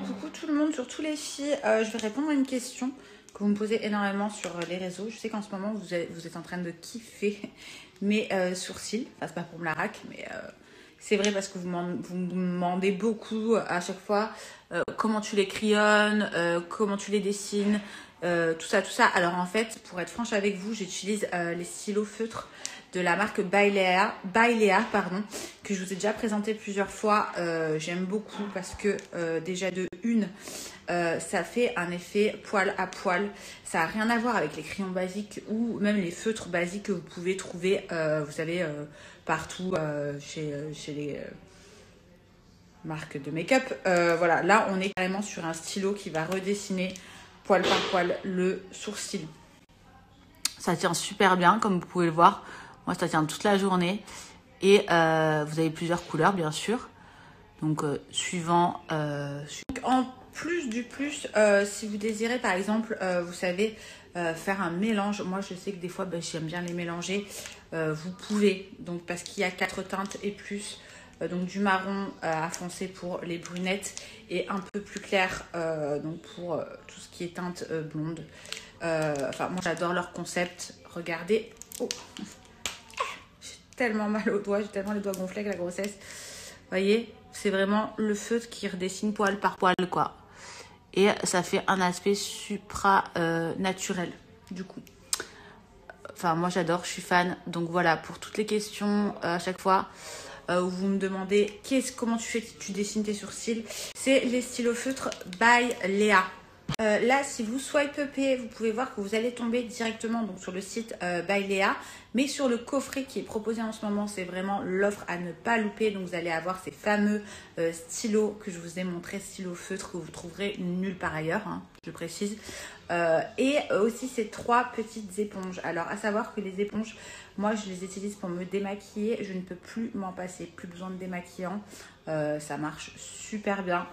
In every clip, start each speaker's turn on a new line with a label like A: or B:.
A: coucou tout le monde, surtout les filles. Je vais répondre à une question que vous me posez énormément sur les réseaux. Je sais qu'en ce moment, vous êtes en train de kiffer mes sourcils. Enfin, c'est pas pour me la raque, mais c'est vrai parce que vous me demandez beaucoup à chaque fois comment tu les crayonnes, comment tu les dessines, tout ça, tout ça. Alors en fait, pour être franche avec vous, j'utilise les stylos feutres de la marque Bailea, pardon, que je vous ai déjà présenté plusieurs fois. J'aime beaucoup parce que déjà de une, ça fait un effet poil à poil. Ça n'a rien à voir avec les crayons basiques ou même les feutres basiques que vous pouvez trouver, vous savez, partout chez les marques de make-up. Voilà, là on est carrément sur un stylo qui va redessiner poil par poil le sourcil. Ça tient super bien, comme vous pouvez le voir. Moi, ça tient toute la journée. Et vous avez plusieurs couleurs, bien sûr. Donc, suivant... en plus du plus, si vous désirez, par exemple, vous savez, faire un mélange. Moi, je sais que des fois, j'aime bien les mélanger. Vous pouvez, donc parce qu'il y a 4 teintes et plus. Donc, du marron à foncé pour les brunettes. Et un peu plus clair, donc pour tout ce qui est teinte blonde. Enfin, moi, j'adore leur concept. Regardez. Oh, tellement mal aux doigts, j'ai tellement les doigts gonflés avec la grossesse. Vous voyez, c'est vraiment le feutre qui redessine poil par poil, quoi. Et ça fait un aspect supra naturel, du coup. Enfin, moi j'adore, je suis fan. Donc voilà, pour toutes les questions, à chaque fois, où vous me demandez comment tu dessines tes sourcils, c'est les stylos feutres by Léa. Là, si vous swipe up, vous pouvez voir que vous allez tomber directement donc, sur le site by Léa, mais sur le coffret qui est proposé en ce moment, c'est vraiment l'offre à ne pas louper. Donc, vous allez avoir ces fameux stylos que je vous ai montré, stylos feutres que vous trouverez nulle part ailleurs, hein, je précise. Et aussi ces 3 petites éponges. Alors, à savoir que les éponges, moi, je les utilise pour me démaquiller. Je ne peux plus m'en passer, plus besoin de démaquillant. Ça marche super bien.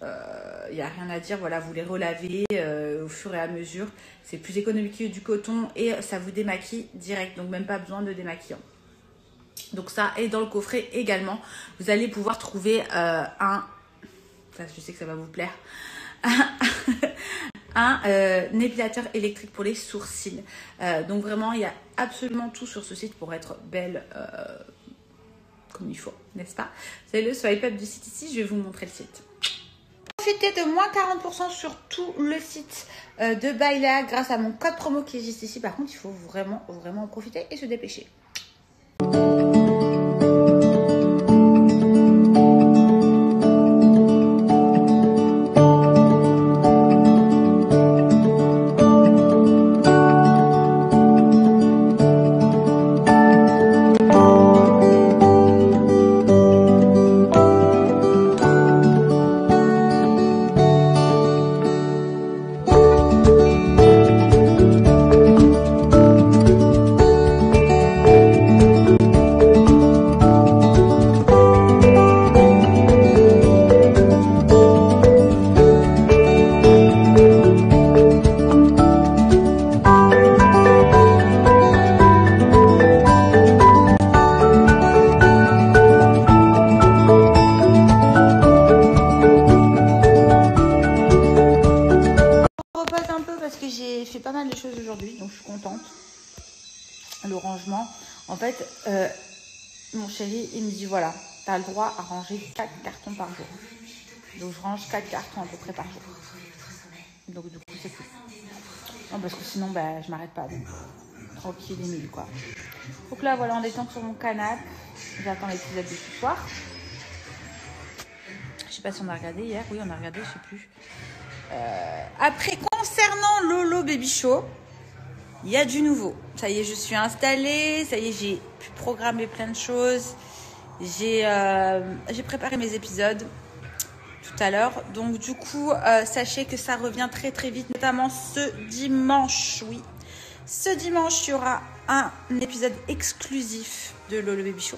A: Il n'y a rien à dire, voilà, vous les relavez au fur et à mesure. C'est plus économique que du coton et ça vous démaquille direct, donc même pas besoin de démaquillant. Donc ça, et dans le coffret également, vous allez pouvoir trouver ça je sais que ça va vous plaire, un épilateur électrique pour les sourcils. Donc vraiment, il y a absolument tout sur ce site pour être belle comme il faut, n'est-ce pas? Vous avez le swipe up du site ici, je vais vous montrer le site. Profitez de moins 40% sur tout le site de Bailea grâce à mon code promo qui est juste ici. Par contre, il faut vraiment en profiter et se dépêcher. J'ai fait pas mal de choses aujourd'hui, donc je suis contente. Le rangement, en fait, mon chéri, il me dit voilà, tu as le droit à ranger 4 cartons par jour. Donc je range 4 cartons à peu près par jour. Donc du coup, c'est cool. Non, parce que sinon, je m'arrête pas. Donc, tranquille et mille, quoi. Donc là, voilà, on détend sur mon canapé. J'attends l'épisode de ce soir. Je sais pas si on a regardé hier. Oui, on a regardé, je sais plus. Après, concernant Lolo Baby Show, il y a du nouveau. Ça y est, je suis installée. Ça y est, j'ai pu programmer plein de choses. J'ai préparé mes épisodes tout à l'heure. Donc, du coup, sachez que ça revient très, très vite, notamment ce dimanche. Oui, ce dimanche, il y aura un épisode exclusif de Lolo Baby Show.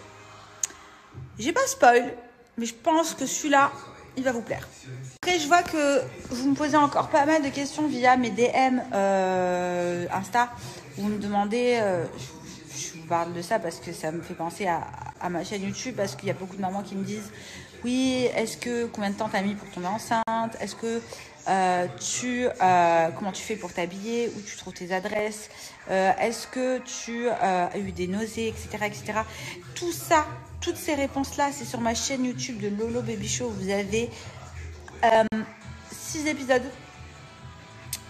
A: J'ai pas spoil, mais je pense que celui-là, il va vous plaire. Après, je vois que vous me posez encore pas mal de questions via mes DM Insta. Vous me demandez, je vous parle de ça parce que ça me fait penser à ma chaîne YouTube, parce qu'il y a beaucoup de mamans qui me disent oui, est-ce que combien de temps t'as mis pour tomber enceinte? Est-ce que comment tu fais pour t'habiller? Où tu trouves tes adresses? Est-ce que tu as eu des nausées, etc., etc. Tout ça, toutes ces réponses-là, c'est sur ma chaîne YouTube de Lolo Baby Show. Vous avez 6 épisodes.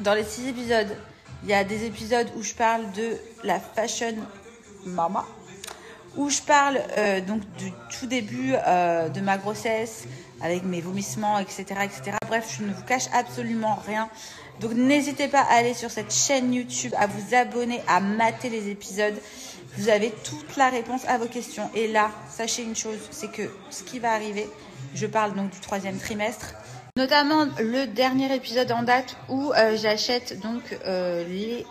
A: Dans les 6 épisodes, il y a des épisodes où je parle de la fashion mama, où je parle donc du tout début de ma grossesse, avec mes vomissements, etc., etc. Bref, je ne vous cache absolument rien. Donc, n'hésitez pas à aller sur cette chaîne YouTube, à vous abonner, à mater les épisodes. Vous avez toute la réponse à vos questions. Et là, sachez une chose, c'est que ce qui va arriver, je parle donc du 3e trimestre, notamment le dernier épisode en date où j'achète donc les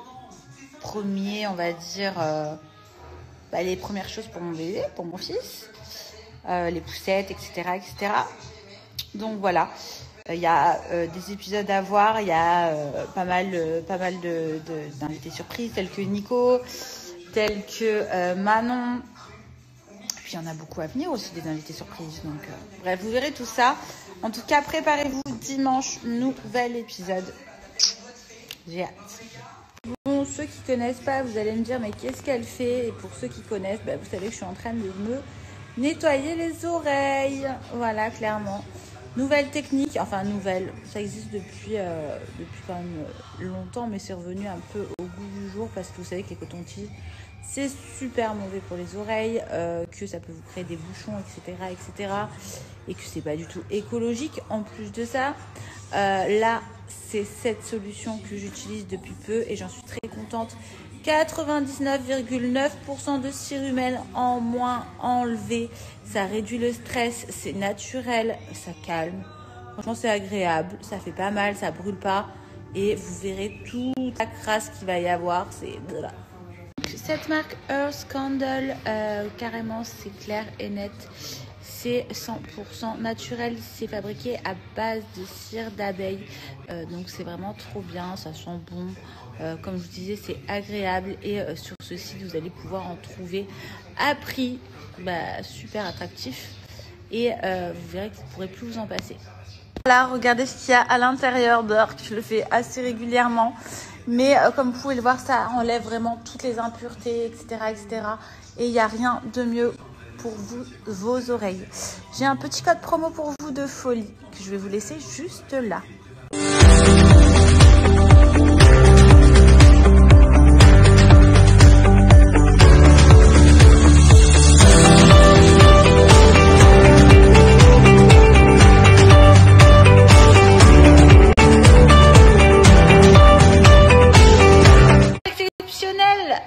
A: premiers, on va dire, les premières choses pour mon bébé, pour mon fils, les poussettes, etc., etc. Donc voilà, il y a des épisodes à voir, il y a pas mal d'invités surprises, tels que Nico, tels que Manon. Puis il y en a beaucoup à venir aussi, des invités surprises. Donc bref, vous verrez tout ça. En tout cas, préparez-vous, dimanche, nouvel épisode. J'ai hâte. Bon, ceux qui connaissent pas, vous allez me dire, mais qu'est-ce qu'elle fait? Et pour ceux qui connaissent, vous savez que je suis en train de me nettoyer les oreilles. Voilà, clairement. Nouvelle technique, enfin nouvelle, ça existe depuis quand même longtemps, mais c'est revenu un peu au goût du jour parce que vous savez que les cotons-tiges, c'est super mauvais pour les oreilles, que ça peut vous créer des bouchons, etc., etc., et que c'est pas du tout écologique. En plus de ça, là, c'est cette solution que j'utilise depuis peu et j'en suis très contente. 99,9% de cérumen en moins enlevé. Ça réduit le stress, c'est naturel, ça calme. Franchement, c'est agréable, ça fait pas mal, ça brûle pas. Et vous verrez toute la crasse qu'il va y avoir. C'est cette marque Earth Candle, carrément, c'est clair et net. C'est 100% naturel, c'est fabriqué à base de cire d'abeille. Donc c'est vraiment trop bien, ça sent bon. Comme je vous disais, c'est agréable. Et sur ce site, vous allez pouvoir en trouver à prix super attractif. Et vous verrez que vous ne pourrez plus vous en passer. Voilà, regardez ce qu'il y a à l'intérieur. Je le fais assez régulièrement. Mais comme vous pouvez le voir, ça enlève vraiment toutes les impuretés, etc., etc. Et il n'y a rien de mieux pour vous, vos oreilles. J'ai un petit code promo pour vous de folie que je vais vous laisser juste là.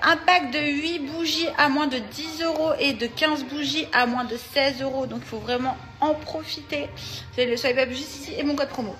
A: Un pack de 8 bougies à moins de 10 € et de 15 bougies à moins de 16 €. Donc il faut vraiment en profiter. Vous avez le swipe up juste ici et mon code promo.